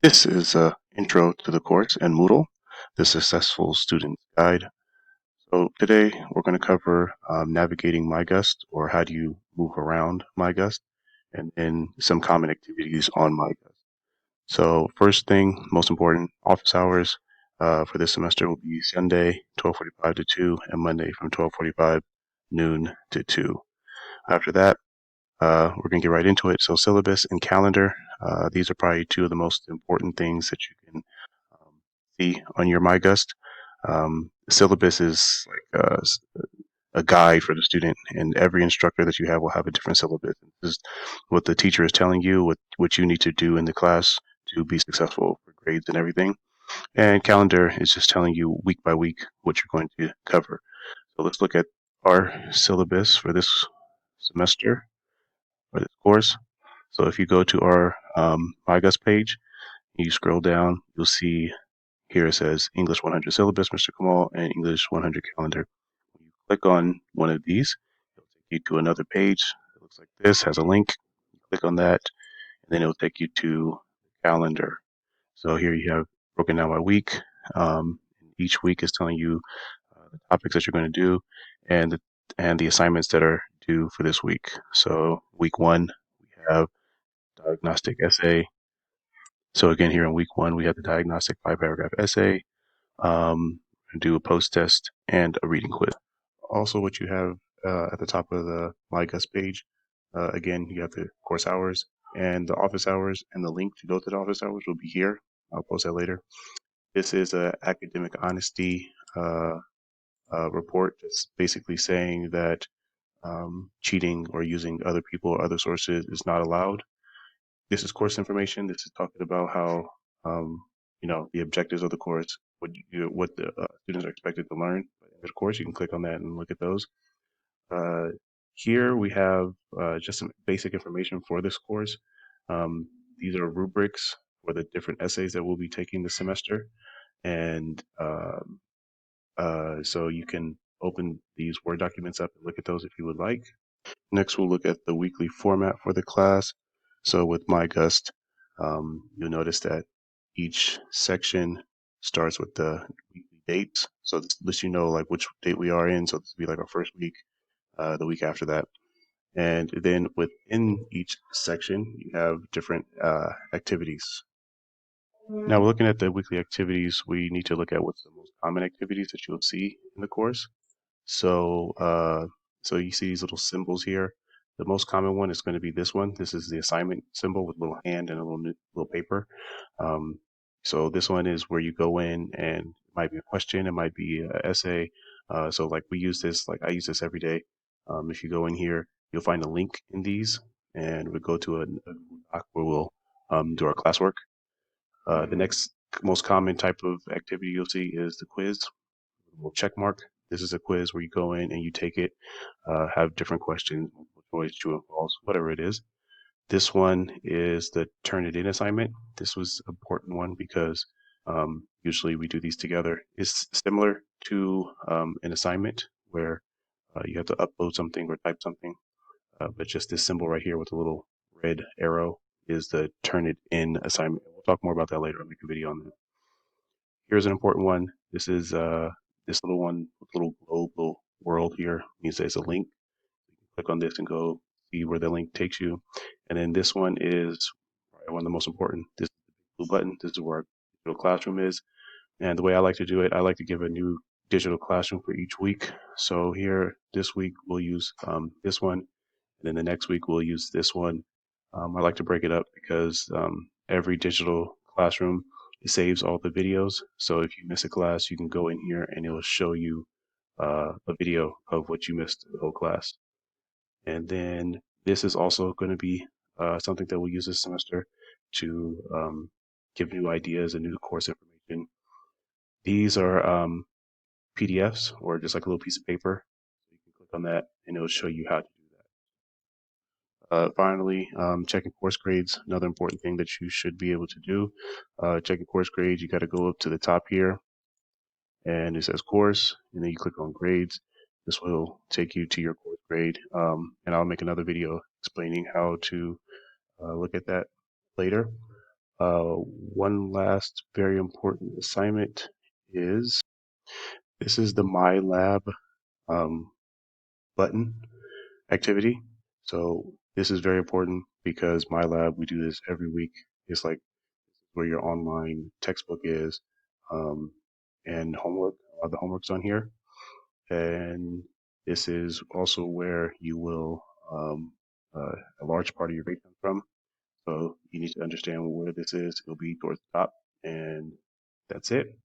This is a intro to the course and Moodle, the Successful Student Guide. So today we're going to cover navigating MyGUST, or how do you move around MyGUST, and then some common activities on MyGUST. So first thing, most important, office hours for this semester will be Sunday 12:45 to 2 and Monday from 12:45 noon to 2. After that, we're going to get right into it. So syllabus and calendar, these are probably two of the most important things that you can see on your MyGUST. Syllabus is like a guide for the student, and every instructor that you have will have a different syllabus. This is what the teacher is telling you, what you need to do in the class to be successful for grades and everything. And calendar is just telling you week by week what you're going to cover. So let's look at our syllabus for this semester, or this course. So if you go to our MyGUST page, you scroll down, you'll see here it says English 100 syllabus, Mr. Kamal, and English 100 calendar. When you click on one of these, it'll take you to another page. It looks like this, has a link. You click on that, and then it'll take you to the calendar. So here you have broken down by week. Each week is telling you the topics that you're going to do and the assignments that are due for this week. So week 1, we have diagnostic essay. So again, here in week 1, we have the diagnostic 5-paragraph essay, do a post test, and a reading quiz. Also, what you have at the top of the MyGUST page, again, you have the course hours and the office hours, and the link to go to the office hours will be here. I'll post that later. This is a academic honesty report that's basically saying that cheating or using other people or other sources is not allowed. This is course information. This is talking about how the objectives of the course, what the students are expected to learn. Of course, you can click on that and look at those. Here we have just some basic information for this course. These are rubrics for the different essays that we'll be taking this semester, and so you can open these Word documents up and look at those if you would like. Next, we'll look at the weekly format for the class. So with MyGUST, you'll notice that each section starts with the weekly dates. So this lets you know like which date we are in. So this will be like our first week, the week after that. And then within each section, you have different activities. Now, we're looking at the weekly activities. We need to look at what's the most common activities that you'll see in the course. So, so you see these little symbols here. The most common one is going to be this one. This is the assignment symbol with a little hand and a little paper. Um, so this one is where you go in, and it might be a question, it might be an essay. So like we use this, like I use this every day. If you go in here, you'll find a link in these, and we'll go to a doc where we'll do our classwork. The next most common type of activity you'll see is the quiz. Little check mark. This is a quiz where you go in and you take it, have different questions, multiple choice, true and false, whatever it is. This one is the turn it in assignment. This was an important one because usually we do these together. It's similar to an assignment where you have to upload something or type something, but just this symbol right here with a little red arrow is the turn it in assignment. We'll talk more about that later. I'll make a video on that. Here's an important one. This is this little one, little global world here means there's a link. You can click on this and go see where the link takes you. And then this one is probably one of the most important. This is the blue button. This is where our digital classroom is. And the way I like to do it, I like to give a new digital classroom for each week. So here, this week we'll use this one, and then the next week we'll use this one. I like to break it up because every digital classroom it saves all the videos. So if you miss a class, you can go in here and it will show you a video of what you missed the whole class. And then this is also going to be something that we'll use this semester to give new ideas and new course information. These are PDFs or just like a little piece of paper. You can click on that and it will show you how to do that. Finally, checking course grades, another important thing that you should be able to do. Checking course grades, you got to go up to the top here and it says course, and then you click on grades. This will take you to your course grade, and I'll make another video explaining how to look at that later. One last very important assignment is this is the My Lab um, button activity. So this is very important because My Lab, we do this every week. It's like where your online textbook is, um, and homework. The homework's on here, and this is also where you will a large part of your grade comes from. So you need to understand where this is. It'll be towards the top, and that's it.